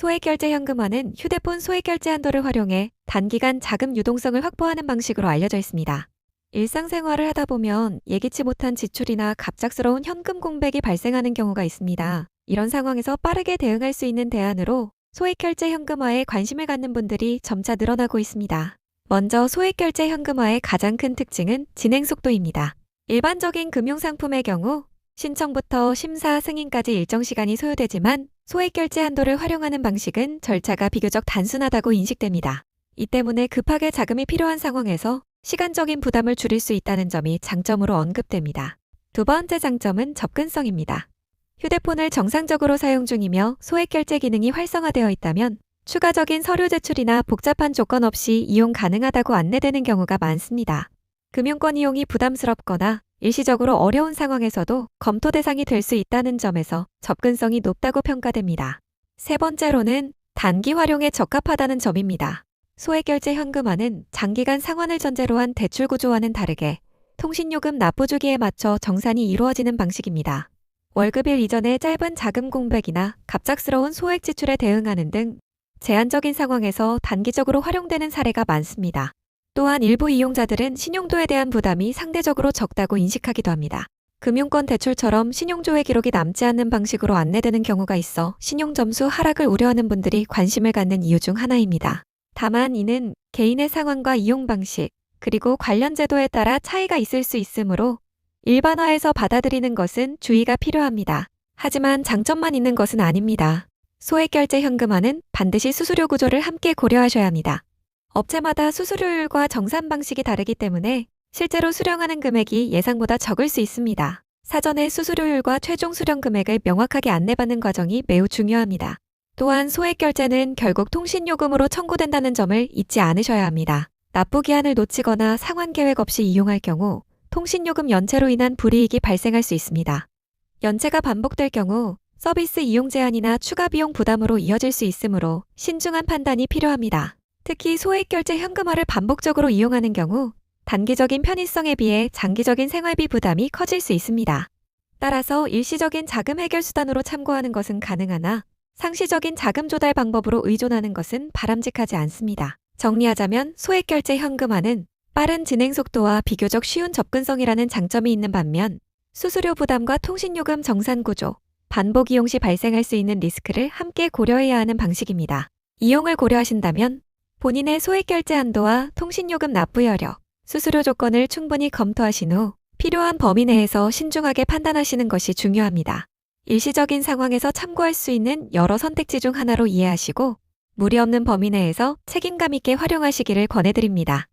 소액결제 현금화는 휴대폰 소액결제 한도를 활용해 단기간 자금 유동성을 확보하는 방식으로 알려져 있습니다. 일상생활을 하다 보면 예기치 못한 지출이나 갑작스러운 현금 공백이 발생하는 경우가 있습니다. 이런 상황에서 빠르게 대응할 수 있는 대안으로 소액결제 현금화에 관심을 갖는 분들이 점차 늘어나고 있습니다. 먼저 소액결제 현금화의 가장 큰 특징은 진행 속도입니다. 일반적인 금융상품의 경우 신청부터 심사 승인까지 일정 시간이 소요되지만 소액결제 한도를 활용하는 방식은 절차가 비교적 단순하다고 인식됩니다. 이 때문에 급하게 자금이 필요한 상황에서 시간적인 부담을 줄일 수 있다는 점이 장점으로 언급됩니다. 두 번째 장점은 접근성입니다. 휴대폰을 정상적으로 사용 중이며 소액결제 기능이 활성화되어 있다면 추가적인 서류 제출이나 복잡한 조건 없이 이용 가능하다고 안내되는 경우가 많습니다. 금융권 이용이 부담스럽거나 일시적으로 어려운 상황에서도 검토 대상이 될 수 있다는 점에서 접근성이 높다고 평가됩니다. 세 번째로는 단기 활용에 적합하다는 점입니다. 소액결제 현금화는 장기간 상환을 전제로 한 대출 구조와는 다르게 통신요금 납부 주기에 맞춰 정산이 이루어지는 방식입니다. 월급일 이전에 짧은 자금 공백이나 갑작스러운 소액 지출에 대응하는 등 제한적인 상황에서 단기적으로 활용되는 사례가 많습니다. 또한 일부 이용자들은 신용도에 대한 부담이 상대적으로 적다고 인식하기도 합니다. 금융권 대출처럼 신용조회 기록이 남지 않는 방식으로 안내되는 경우가 있어 신용점수 하락을 우려하는 분들이 관심을 갖는 이유 중 하나입니다. 다만 이는 개인의 상황과 이용 방식, 그리고 관련 제도에 따라 차이가 있을 수 있으므로 일반화해서 받아들이는 것은 주의가 필요합니다. 하지만 장점만 있는 것은 아닙니다. 소액결제 현금화는 반드시 수수료 구조를 함께 고려하셔야 합니다. 업체마다 수수료율과 정산 방식이 다르기 때문에 실제로 수령하는 금액이 예상보다 적을 수 있습니다. 사전에 수수료율과 최종 수령 금액을 명확하게 안내받는 과정이 매우 중요합니다. 또한 소액결제는 결국 통신요금으로 청구된다는 점을 잊지 않으셔야 합니다. 납부 기한을 놓치거나 상환 계획 없이 이용할 경우 통신요금 연체로 인한 불이익이 발생할 수 있습니다. 연체가 반복될 경우 서비스 이용 제한이나 추가 비용 부담으로 이어질 수 있으므로 신중한 판단이 필요합니다. 특히 소액결제 현금화를 반복적으로 이용하는 경우 단기적인 편의성에 비해 장기적인 생활비 부담이 커질 수 있습니다. 따라서 일시적인 자금 해결 수단으로 참고하는 것은 가능하나 상시적인 자금 조달 방법으로 의존하는 것은 바람직하지 않습니다. 정리하자면 소액결제 현금화는 빠른 진행 속도와 비교적 쉬운 접근성이라는 장점이 있는 반면 수수료 부담과 통신요금 정산 구조, 반복 이용 시 발생할 수 있는 리스크를 함께 고려해야 하는 방식입니다. 이용을 고려하신다면 본인의 소액결제 한도와 통신요금 납부 여력, 수수료 조건을 충분히 검토하신 후 필요한 범위 내에서 신중하게 판단하시는 것이 중요합니다. 일시적인 상황에서 참고할 수 있는 여러 선택지 중 하나로 이해하시고 무리 없는 범위 내에서 책임감 있게 활용하시기를 권해드립니다.